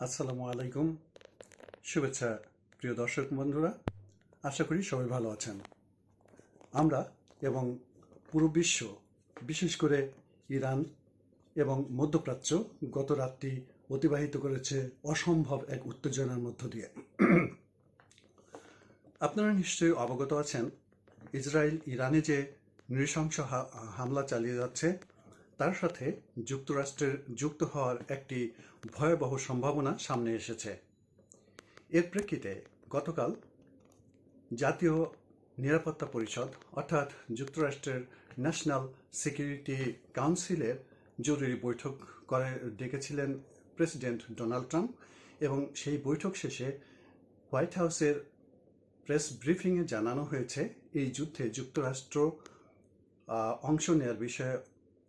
আসসালামু আলাইকুম। শুভেচ্ছা প্রিয় দর্শক বন্ধুরা, আশা করি সবাই ভালো আছেন। আমরা এবং পুরো বিশ্ব, বিশেষ করে ইরান এবং মধ্যপ্রাচ্য গত রাতটি অতিবাহিত করেছে অসম্ভব এক উত্তেজনার মধ্য দিয়ে। আপনারা নিশ্চয়ই অবগত আছেন, ইসরায়েল ইরানে যে নৃশংস হামলা চালিয়ে যাচ্ছে, তার সাথে যুক্তরাষ্ট্রের যুক্ত হওয়ার একটি ভয়াবহ সম্ভাবনা সামনে এসেছে। এর প্রেক্ষিতে গতকাল জাতীয় নিরাপত্তা পরিষদ অর্থাৎ যুক্তরাষ্ট্রের ন্যাশনাল সিকিউরিটি কাউন্সিলের জরুরি বৈঠক করে ডেকেছিলেন প্রেসিডেন্ট ডোনাল্ড ট্রাম্প, এবং সেই বৈঠক শেষে হোয়াইট হাউসের প্রেস ব্রিফিংয়ে জানানো হয়েছে এই যুদ্ধে যুক্তরাষ্ট্র অংশ নেওয়ার বিষয়ে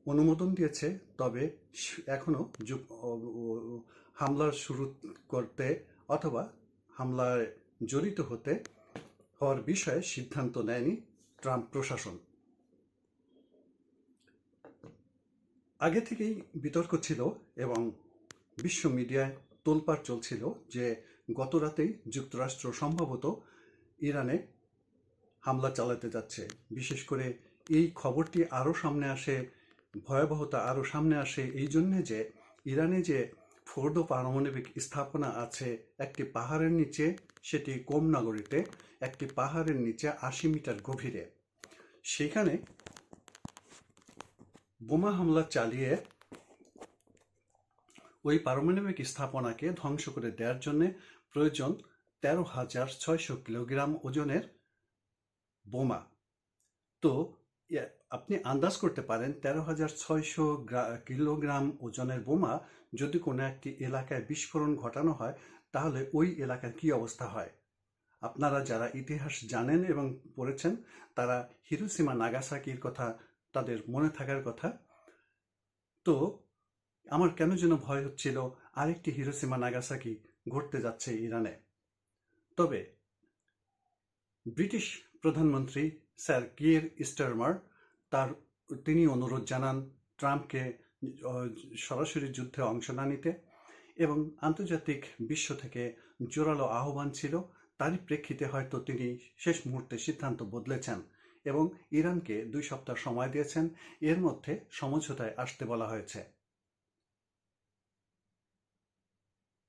অনুমোদন দিয়েছে, তবে এখনও হামলা শুরু করতে অথবা হামলায় জড়িত হওয়ার বিষয়ে সিদ্ধান্ত নেয়নি ট্রাম্প প্রশাসন। আগে থেকেই বিতর্ক ছিল এবং বিশ্ব মিডিয়ায় তোলপাড় চলছিল যে গত রাতেই যুক্তরাষ্ট্র সম্ভবত ইরানে হামলা চালাতে যাচ্ছে। বিশেষ করে এই খবরটি আরও সামনে আসে, ভয়াবহতা আরও সামনে আসে এই জন্যে যে ইরানে যে ফোর্দো পারমাণবিক স্থাপনা আছে একটি পাহাড়ের নিচে, সেটি কোম নগরীতে, একটি পাহাড়ের নিচে ৮০ মিটার গভীরে, সেখানে বোমা হামলা চালিয়ে ওই পারমাণবিক স্থাপনাকে ধ্বংস করে দেওয়ার জন্য প্রয়োজন ১৩,৬০০ কিলোগ্রাম ওজনের বোমা। তো আপনি আন্দাজ করতে পারেন ১৩,৬০০ কিলোগ্রাম ওজনের বোমা যদি কোনো একটি এলাকায় বিস্ফোরণ ঘটানো হয়, তাহলে ওই এলাকার কি অবস্থা হয়। আপনারা যারা ইতিহাস জানেন এবং পড়েছেন, তারা হিরোশিমা নাগাসাকির কথা তাদের মনে থাকার কথা। তো আমার কেন যেন ভয় হচ্ছিল আরেকটি হিরোশিমা নাগাসাকি ঘটতে যাচ্ছে ইরানে। তবে ব্রিটিশ প্রধানমন্ত্রী স্যার কিয়ের স্টারমার তিনি অনুরোধ জানান ট্রাম্পকে সরাসরি যুদ্ধে অংশ না নিতে, এবং আন্তর্জাতিক বিশ্ব থেকে জোরালো আহ্বান ছিল। তারই প্রেক্ষিতে হয়তো তিনি শেষ মুহূর্তে সিদ্ধান্ত বদলেছেন এবং ইরানকে ২ সপ্তাহ সময় দিয়েছেন। এর মধ্যে সমঝোতায় আসতে বলা হয়েছে।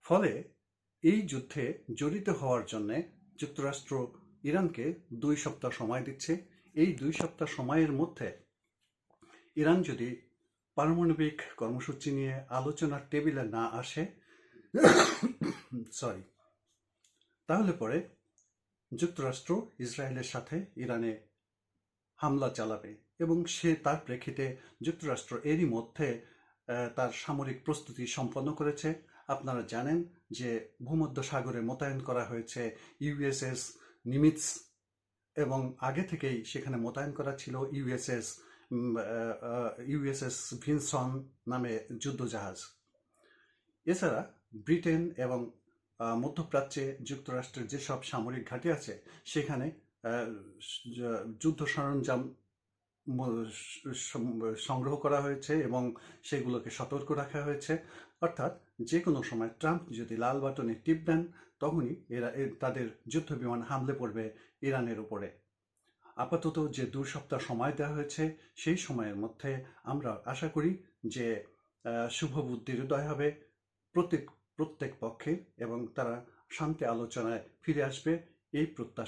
ফলে এই যুদ্ধে জড়িত হওয়ার জন্য যুক্তরাষ্ট্র ইরানকে ২ সপ্তাহ সময় দিচ্ছে। এই ২ সপ্তাহ সময়ের মধ্যে ইরান যদি পারমাণবিক কর্মসূচি নিয়ে আলোচনার টেবিলে না আসে তাহলে পরে যুক্তরাষ্ট্র ইসরায়েলের সাথে ইরানে হামলা চালাবে, এবং তার প্রেক্ষিতে যুক্তরাষ্ট্র এরই মধ্যে তার সামরিক প্রস্তুতি সম্পন্ন করেছে। আপনারা জানেন যে ভূমধ্য সাগরে মোতায়েন করা হয়েছে ইউএসএস নিমিৎজ, এবং আগে থেকেই সেখানে মোতায়েন করা ছিল ইউএসএস ভিনসন নামে যুদ্ধজাহাজ। এছাড়া ব্রিটেন এবং মধ্যপ্রাচ্যে যুক্তরাষ্ট্রের যেসব সামরিক ঘাঁটি আছে, সেখানে যুদ্ধ সরঞ্জাম সংগ্রহ করা হয়েছে এবং সেগুলোকে সতর্ক রাখা হয়েছে। অর্থাৎ যে কোনো সময় ট্রাম্প যদি লাল বাটনে টিপ দেন, তখনই তাদের যুদ্ধ বিমান হামলে পড়বে ইরানের উপরে। আপাতত যে ২ সপ্তাহ সময় দেওয়া হয়েছে, সেই সময়ের মধ্যে আমরা আশা করি যে শুভ বুদ্ধির উদয় হবে প্রত্যেক পক্ষে, এবং তারা শান্তি আলোচনায় ফিরে আসবে, এই প্রত্যাশা